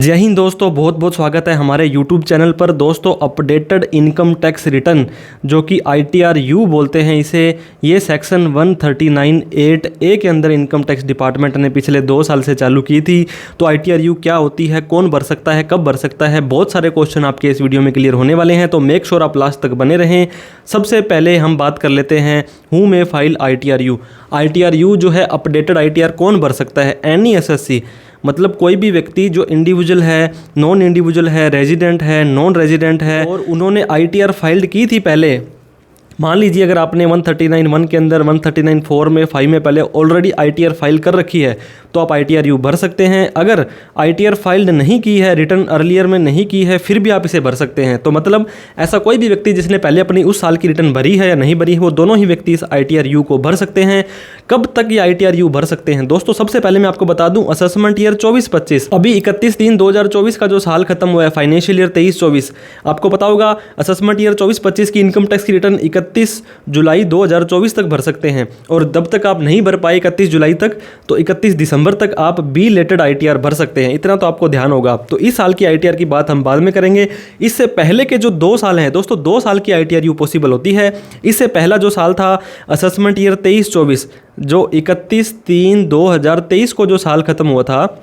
जय हिंद दोस्तों, बहुत बहुत स्वागत है हमारे YouTube चैनल पर। दोस्तों, अपडेटेड इनकम टैक्स रिटर्न जो कि ITRU बोलते हैं इसे, ये सेक्शन 139(8)A के अंदर इनकम टैक्स डिपार्टमेंट ने पिछले 2 साल से चालू की थी। तो ITRU क्या होती है, कौन भर सकता है, कब भर सकता है, बहुत सारे क्वेश्चन आपके इस वीडियो में क्लियर होने वाले हैं। तो मेक श्योर आप लास्ट तक बने रहें। सबसे पहले हम बात कर लेते हैं हु में फाइल ITRU जो है अपडेटेड ITR कौन भर सकता है। एनी SSC मतलब कोई भी व्यक्ति जो इंडिविजुअल है, नॉन इंडिविजुअल है, रेजिडेंट है, नॉन रेजिडेंट है और उन्होंने ITR फाइल्ड की थी पहले। मान लीजिए अगर आपने 139(1) के अंदर 139(4) में 5 में पहले ऑलरेडी ITR फाइल कर रखी है तो आप ITRU भर सकते हैं। अगर ITR फाइल्ड नहीं की है, रिटर्न अर्लियर में नहीं की है, फिर भी आप इसे भर सकते हैं। तो मतलब ऐसा कोई भी व्यक्ति जिसने पहले अपनी उस साल की रिटर्न भरी है या नहीं भरी है, वो दोनों ही व्यक्ति इस ITRU को भर सकते हैं। कब तक ये ITRU भर सकते हैं दोस्तों? सबसे पहले मैं आपको बता दूं, असेसमेंट ईयर 24-25 अभी 31/3/2024 का जो साल खत्म हुआ है, फाइनेंशियल ईयर 23-24, आपको पता होगा असेसमेंट ईयर 24-25 की इनकम टैक्स की रिटर्न 31 जुलाई 2024 तक भर सकते हैं। और जब तक आप नहीं भर पाए 31 जुलाई तक, तो 31 दिसंबर तक आप बिलेटेड ITR भर सकते हैं। इतना तो आपको ध्यान होगा। तो इस साल की ITR की बात हम बाद में करेंगे। इससे पहले के जो 2 साल हैं दोस्तों, 2 साल की ITRU पॉसिबल होती है। इससे पहला जो साल था असेसमेंट ईयर 23-24, जो 31/3/2023 को जो साल खत्म हुआ था,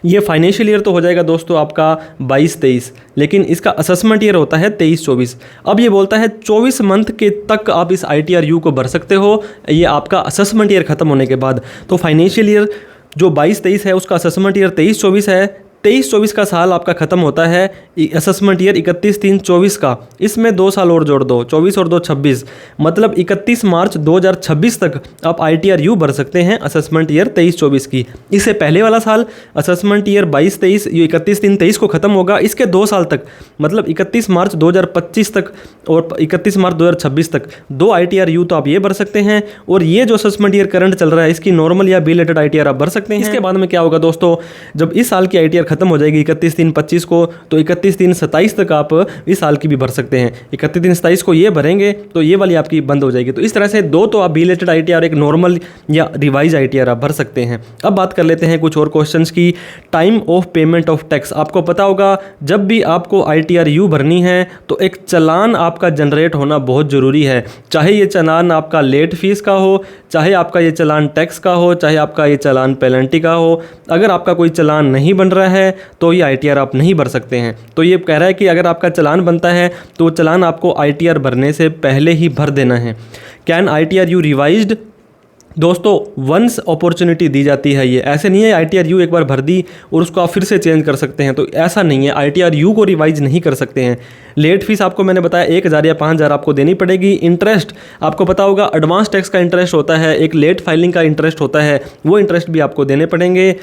ये फाइनेंशियल ईयर तो हो जाएगा दोस्तों आपका 22-23, लेकिन इसका असेसमेंट ईयर होता है 23-24। अब ये बोलता है 24 मंथ के तक आप इस ITRU को भर सकते हो, ये आपका असेसमेंट ईयर खत्म होने के बाद। तो फाइनेंशियल ईयर जो 22-23 है उसका असेसमेंट ईयर 23-24 है। 23-24 का साल आपका खत्म होता है असेसमेंट ईयर 31/3/24 का। इसमें 2 साल और जोड़ दो, 24 और 2 26, मतलब 31 मार्च 2026 तक आप ITRU भर सकते हैं असेसमेंट ईयर 23-24 की। इससे पहले वाला साल असेसमेंट ईयर 22-23 ये 31/3/23 को खत्म होगा। इसके 2 साल तक मतलब 31 मार्च 2025 तक और 31 मार्च 2026 तक 2 ITRU तो आप ये भर सकते हैं। और ये जो असेसमेंट ईयर करंट चल रहा है, इसकी नॉर्मल या बिलेटेड ITR आप भर सकते हैं। इसके बाद में क्या होगा दोस्तों, जब इस साल की ITR खत्म हो जाएगी 31/3/25 को, तो 31/3/27 तक आप इस साल की भी भर सकते हैं। 31/3/27 को ये भरेंगे तो ये वाली आपकी बंद हो जाएगी। तो इस तरह से 2 तो आप बिलेटेड ITR, एक नॉर्मल या रिवाइज ITR आप भर सकते हैं। अब बात कर लेते हैं कुछ और क्वेश्चंस की। Time of payment of tax, आपको पता होगा जब भी आपको ITRU भरनी है तो एक चालान आपका जनरेट होना बहुत ज़रूरी है। चाहे ये चालान आपका लेट फीस का हो, चाहे आपका ये चालान टैक्स का हो, चाहे आपका ये चालान पेनल्टी का हो। अगर आपका कोई चालान नहीं बन रहा है तो ये ITR आप नहीं भर सकते हैं। तो ये कह रहा है कि अगर आपका चालान बनता है तो चालान आपको ITR भरने से पहले ही भर देना है। Can ITRU revised? दोस्तों, वंस अपॉर्चुनिटी दी जाती है। ये ऐसे नहीं है ITRU एक बार भर दी और उसको आप फिर से चेंज कर सकते हैं, तो ऐसा नहीं है। ITRU को रिवाइज नहीं कर सकते हैं। लेट फीस आपको मैंने बताया 1,000 या 5,000 आपको देनी पड़ेगी। इंटरेस्ट आपको पता होगा, एडवांस टैक्स का इंटरेस्ट होता है, एक लेट फाइलिंग का इंटरेस्ट होता है, वो इंटरेस्ट भी आपको देने पड़ेंगे।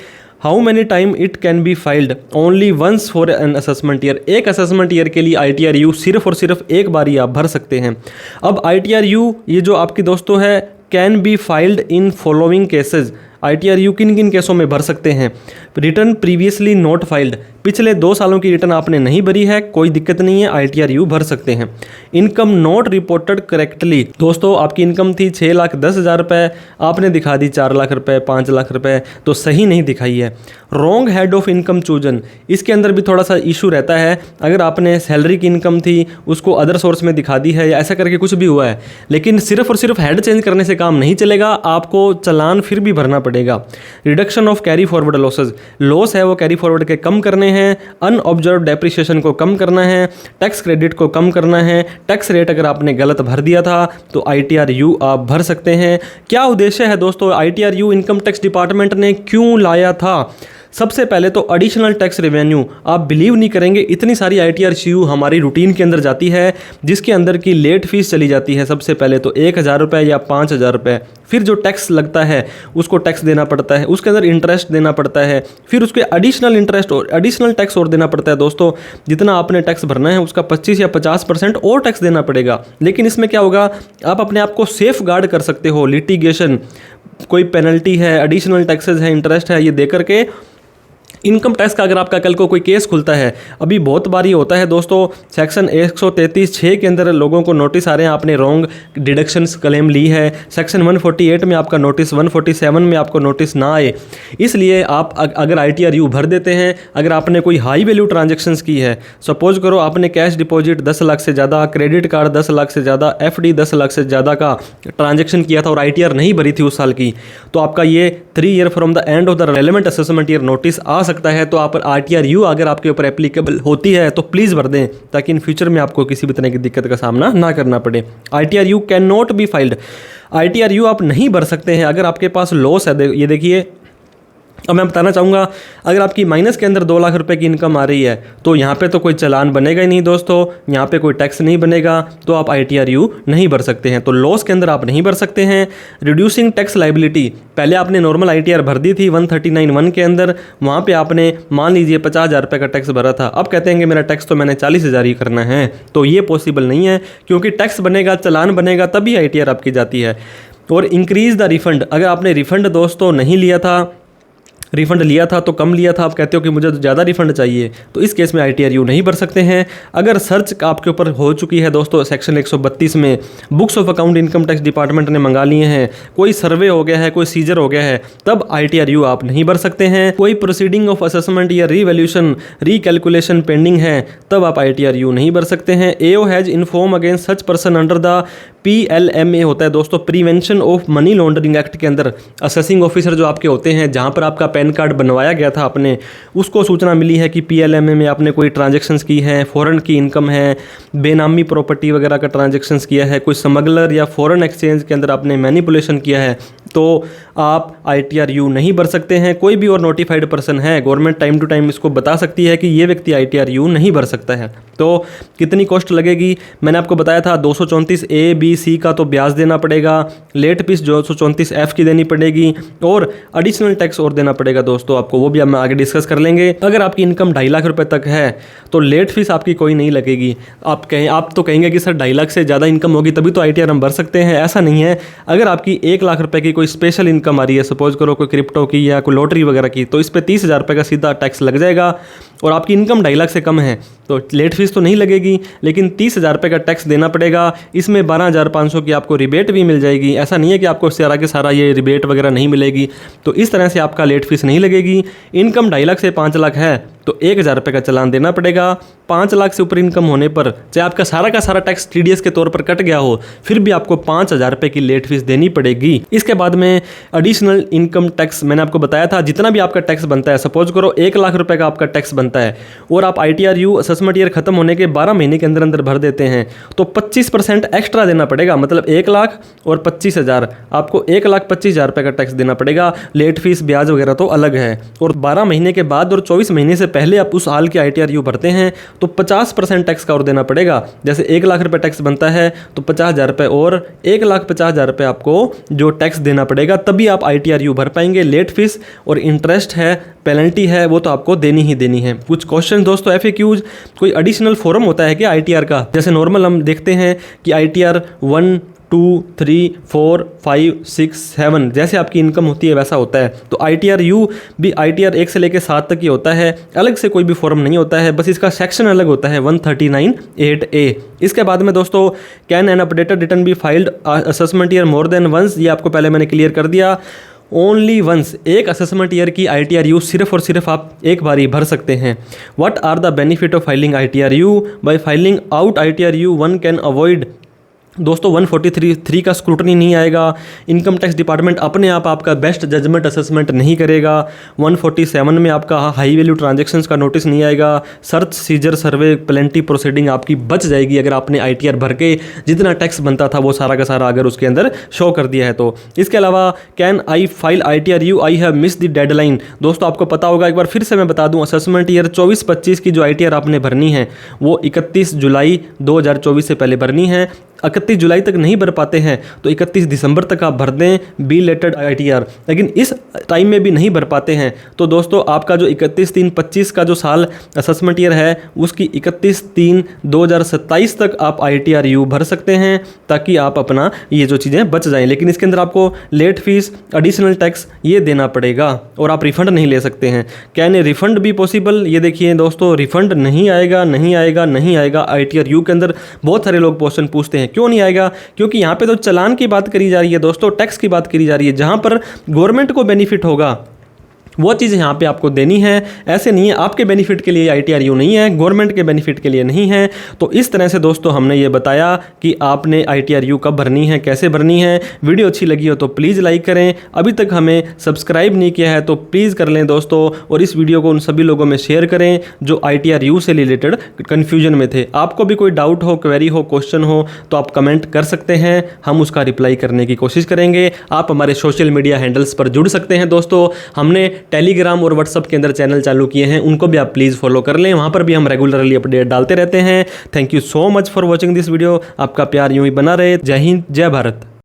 How many time it can be filed? Only once for an assessment year. एक असेसमेंट ईयर के लिए ITRU सिर्फ और सिर्फ एक बार ही आप भर सकते हैं। अब ITRU ये जो आपकी दोस्तों है, can be filed in following cases. ITRU किन किन केसों में भर सकते हैं? रिटर्न प्रीवियसली नॉट फाइल्ड, पिछले 2 सालों की रिटर्न आपने नहीं भरी है, कोई दिक्कत नहीं है, ITRU भर सकते हैं। इनकम नॉट रिपोर्टेड करेक्टली, दोस्तों आपकी इनकम थी 6,10,000 रुपये, आपने दिखा दी 4 लाख रुपये, 5 लाख रुपये, तो सही नहीं दिखाई है। Wrong head of income chosen, इसके अंदर भी थोड़ा सा इशू रहता है। अगर आपने सैलरी की इनकम थी उसको अदर सोर्स में दिखा दी है या ऐसा करके कुछ भी हुआ है, लेकिन सिर्फ और सिर्फ हेड चेंज करने से काम नहीं चलेगा, आपको चालान फिर भी भरना पड़ेगा। Reduction of carry forward losses, loss है वो कैरी फॉरवर्ड के कम करने हैं, अनऑब्जर्व डेप्रिसिएशन को कम करना है, टैक्स क्रेडिट को कम करना है। टैक्स रेट अगर आपने गलत भर दिया था तो ITRU आप भर सकते हैं। क्या उद्देश्य है दोस्तों, ITRU इनकम टैक्स डिपार्टमेंट ने क्यों लाया था? सबसे पहले तो एडिशनल टैक्स रेवेन्यू, आप बिलीव नहीं करेंगे इतनी सारी ITRU हमारी रूटीन के अंदर जाती है जिसके अंदर की लेट फीस चली जाती है। सबसे पहले तो 1,000 रुपये या 5,000 रुपये, फिर जो टैक्स लगता है उसको टैक्स देना पड़ता है, उसके अंदर इंटरेस्ट देना पड़ता है, फिर उसके एडिशनल इंटरेस्ट और एडिशनल टैक्स और देना पड़ता है। दोस्तों, जितना आपने टैक्स भरना है उसका 25 या 50% और टैक्स देना पड़ेगा। लेकिन इसमें क्या होगा, आप अपने आप को सेफ गार्ड कर सकते हो। लिटिगेशन, कोई पेनल्टी है, एडिशनल टैक्सेस है, इंटरेस्ट है, ये दे करके इनकम टैक्स का अगर आपका कल को कोई केस खुलता है, अभी बहुत बार ये होता है दोस्तों, सेक्शन 133(6) के अंदर लोगों को नोटिस आ रहे हैं आपने रॉन्ग डिडक्शंस क्लेम ली है, सेक्शन 148 में आपका नोटिस, 147 में आपको नोटिस ना आए। इसलिए आप अगर ITRU भर देते हैं, अगर आपने कोई हाई वैल्यू ट्रांजेक्शन्स की है, सपोज करो आपने कैश डिपॉजिट 10 लाख से ज़्यादा, क्रेडिट कार्ड 10 लाख से ज़्यादा, FD 10 लाख से ज़्यादा का ट्रांजेक्शन किया था और ITR नहीं भरी थी उस साल की, तो आपका ये 3 year from the end of the relevant assessment year notice आ सकता है। तो आप ITRU अगर आपके ऊपर एप्लीकेबल होती है तो प्लीज़ भर दें, ताकि इन फ्यूचर में आपको किसी भी तरह की दिक्कत का सामना ना करना पड़े। ITRU can not be filed, ITRU आप नहीं भर सकते हैं अगर आपके पास लॉस है। ये देखिए, अब मैं बताना चाहूँगा, अगर आपकी माइनस के अंदर 2 लाख रुपए की इनकम आ रही है तो यहाँ पे तो कोई चालान बनेगा ही नहीं दोस्तों, यहाँ पे कोई टैक्स नहीं बनेगा, तो आप ITRU नहीं भर सकते हैं। तो लॉस के अंदर आप नहीं भर सकते हैं। रिड्यूसिंग टैक्स लाइबिलिटी, पहले आपने नॉर्मल ITR भर दी थी 139(1) के अंदर, वहाँ पे आपने मान लीजिए 50,000 रुपये का टैक्स भरा था, अब कहते हैं कि मेरा टैक्स तो मैंने 40,000 ही करना है, तो ये पॉसिबल नहीं है, क्योंकि टैक्स बनेगा, चालान बनेगा, तभी ITR आपकी जाती है। और इंक्रीज़ द रिफंड, अगर आपने रिफंड दोस्तों नहीं लिया था, रिफ़ंड लिया था तो कम लिया था, आप कहते हो कि मुझे तो ज़्यादा रिफ़ंड चाहिए, तो इस केस में ITRU नहीं भर सकते हैं। अगर सर्च आपके ऊपर हो चुकी है दोस्तों सेक्शन 132 में, books of account income tax department ने मंगा लिए हैं, कोई सर्वे हो गया है, कोई सीजर हो गया है, तब ITRU आप नहीं भर सकते हैं। कोई प्रोसीडिंग ऑफ असेसमेंट या रीवैल्यूएशन रिकैलकुलेशन पेंडिंग है, तब आप ITRU नहीं भर सकते हैं। AO has inform against such person under the PLMA होता है दोस्तों, prevention of money laundering act के अंदर असेसिंग ऑफिसर जो आपके होते हैं, जहाँ पर आपका पैन कार्ड बनवाया गया था आपने, उसको सूचना मिली है कि PLMA में आपने कोई ट्रांजैक्शंस की हैं, फॉरेन की इनकम है, बेनामी प्रॉपर्टी वगैरह का ट्रांजैक्शंस किया है, कोई स्मगलर या फॉरेन एक्सचेंज के अंदर आपने मैनिपुलेशन किया है, तो आप ITRU नहीं भर सकते हैं। कोई भी और नोटिफाइड पर्सन है, गवर्नमेंट टाइम टू टाइम इसको बता सकती है कि ये व्यक्ति ITRU नहीं भर सकता है। तो कितनी कॉस्ट लगेगी, मैंने आपको बताया था 234A B C का तो ब्याज देना पड़ेगा, लेट फीस 234F की देनी पड़ेगी, और एडिशनल टैक्स और देना पड़ेगा दोस्तों आपको, वो भी हम आगे डिस्कस कर लेंगे। अगर आपकी इनकम 2.5 लाख रुपए तक है तो लेट फीस आपकी कोई नहीं लगेगी। आप तो कहेंगे कि सर 2.5 लाख से ज़्यादा इनकम होगी तभी तो ITR हम भर सकते हैं, ऐसा नहीं है। अगर आपकी 1 लाख रुपए की कोई स्पेशल इनकम आ रही है, सपोज करो कोई क्रिप्टो की या कोई लॉटरी वगैरह की, तो इस पर 30,000 रुपये का सीधा टैक्स लग जाएगा, और आपकी इनकम 2.5 लाख से कम है तो लेट फीस तो नहीं लगेगी, लेकिन 30,000 रुपये का टैक्स देना पड़ेगा। इसमें 12,500 की आपको रिबेट भी मिल जाएगी, ऐसा नहीं है कि आपको सारा के सारा ये रिबेट वगैरह नहीं मिलेगी, तो इस तरह से आपका लेट फीस नहीं लगेगी। इनकम 2.5 लाख से 5 लाख है तो 1,000 रुपये का चालान देना पड़ेगा। 5 लाख से ऊपर इनकम होने पर, चाहे आपका सारा का सारा टैक्स TDS के तौर पर कट गया हो, फिर भी आपको 5,000 रुपये की लेट फीस देनी पड़ेगी। इसके बाद में एडिशनल इनकम टैक्स, मैंने आपको बताया था जितना भी आपका टैक्स बनता है, सपोज करो 1 लाख रुपये का आपका टैक्स बनता है और आप ITRU असेसमेंट ईयर खत्म होने के 12 महीने के अंदर अंदर भर देते हैं, तो 25% एक्स्ट्रा देना पड़ेगा, मतलब 1 लाख और 25,000, आपको 1,25,000 रुपये का टैक्स देना पड़ेगा। लेट फीस ब्याज वगैरह तो अलग है। और 12 महीने के बाद और 24 महीने से पहले आप उस साल के ITRU भरते हैं तो 50% टैक्स का और देना पड़ेगा। जैसे 1 लाख रुपये टैक्स बनता है तो 50,000 रुपये और 1,50,000 रुपये आपको जो टैक्स देना पड़ेगा, तभी आप ITRU भर पाएंगे। लेट फीस और इंटरेस्ट है, पेनल्टी है, वो तो आपको देनी ही देनी है। कुछ क्वेश्चन दोस्तों FAQs, कोई एडिशनल फॉर्म होता है क्या ITR का? जैसे नॉर्मल हम देखते हैं कि ITR 1, 2, 3, 4, 5, 6, 7 जैसे आपकी इनकम होती है वैसा होता है। तो ITRU भी ITR 1 से लेकर 7 तक ही होता है, अलग से कोई भी फॉर्म नहीं होता है, बस इसका सेक्शन अलग होता है 139(8)A। इसके बाद में दोस्तों, can an updated return be filed assessment year more than once, ये आपको पहले मैंने क्लियर कर दिया। ओनली वंस, एक असेसमेंट ईयर की ITRU सिर्फ और सिर्फ आप एक बार ही भर सकते हैं। What are the benefit of filing ITRU? By filing out ITRU one can avoid दोस्तों 143 का स्क्रूटनी नहीं आएगा, इनकम टैक्स डिपार्टमेंट अपने आप आपका बेस्ट जजमेंट असेसमेंट नहीं करेगा, 147 में आपका हाई वैल्यू ट्रांजैक्शंस का नोटिस नहीं आएगा, सर्च सीजर सर्वे प्लेंटी प्रोसीडिंग आपकी बच जाएगी अगर आपने ITR भर के जितना टैक्स बनता था वो सारा का सारा अगर उसके अंदर शो कर दिया है तो। इसके अलावा can I file ITRU, I have miss the deadline. दोस्तों आपको पता होगा, एक बार फिर से मैं बता दूं, असेसमेंट ईयर 24-25 की जो ITR आपने भरनी है वो 31 जुलाई 2024 से पहले भरनी है। 31 जुलाई तक नहीं भर पाते हैं तो 31 दिसंबर तक आप भर दें बी लेटेड ITR। लेकिन इस टाइम में भी नहीं भर पाते हैं तो दोस्तों आपका जो 31/3/25 का जो साल असेसमेंट ईयर है उसकी 31/3/2027 तक आप ITR यू भर सकते हैं ताकि आप अपना ये जो चीज़ें बच जाएं। लेकिन इसके अंदर आपको लेट फीस, एडिशनल टैक्स ये देना पड़ेगा और आप रिफंड नहीं ले सकते हैं। क्या इन्हें रिफंड भी पॉसिबल? ये देखिए दोस्तों, रिफंड नहीं आएगा, नहीं आएगा, नहीं आएगा। ITR यू के अंदर बहुत सारे लोग क्वेश्चन पूछते हैं क्यों नहीं आएगा, क्योंकि यहाँ पे तो चालान की बात करी जा रही है दोस्तों, टैक्स की बात करी जा रही है, जहाँ पर गवर्नमेंट को बेनिफिट होगा वो चीज़ यहाँ पे आपको देनी है। ऐसे नहीं है आपके बेनिफिट के लिए ITR यू नहीं है, गवर्नमेंट के बेनिफिट के लिए नहीं है। तो इस तरह से दोस्तों हमने ये बताया कि आपने ITR यू कब भरनी है, कैसे भरनी है। वीडियो अच्छी लगी हो तो प्लीज़ लाइक करें, अभी तक हमें सब्सक्राइब नहीं किया है तो प्लीज़ कर लें दोस्तों, और इस वीडियो को उन सभी लोगों में शेयर करें जो ITR यू से रिलेटेड कन्फ्यूजन में थे। आपको भी कोई डाउट हो, क्वेरी हो, क्वेश्चन हो तो आप कमेंट कर सकते हैं, हम उसका रिप्लाई करने की कोशिश करेंगे। आप हमारे सोशल मीडिया हैंडल्स पर जुड़ सकते हैं दोस्तों। हमने टेलीग्राम और व्हाट्सअप के अंदर चैनल चालू किए हैं, उनको भी आप प्लीज़ फॉलो कर लें, वहाँ पर भी हम रेगुलरली अपडेट डालते रहते हैं। Thank you so much for watching this video. आपका प्यार यूं ही बना रहे। जय हिंद, जय भारत।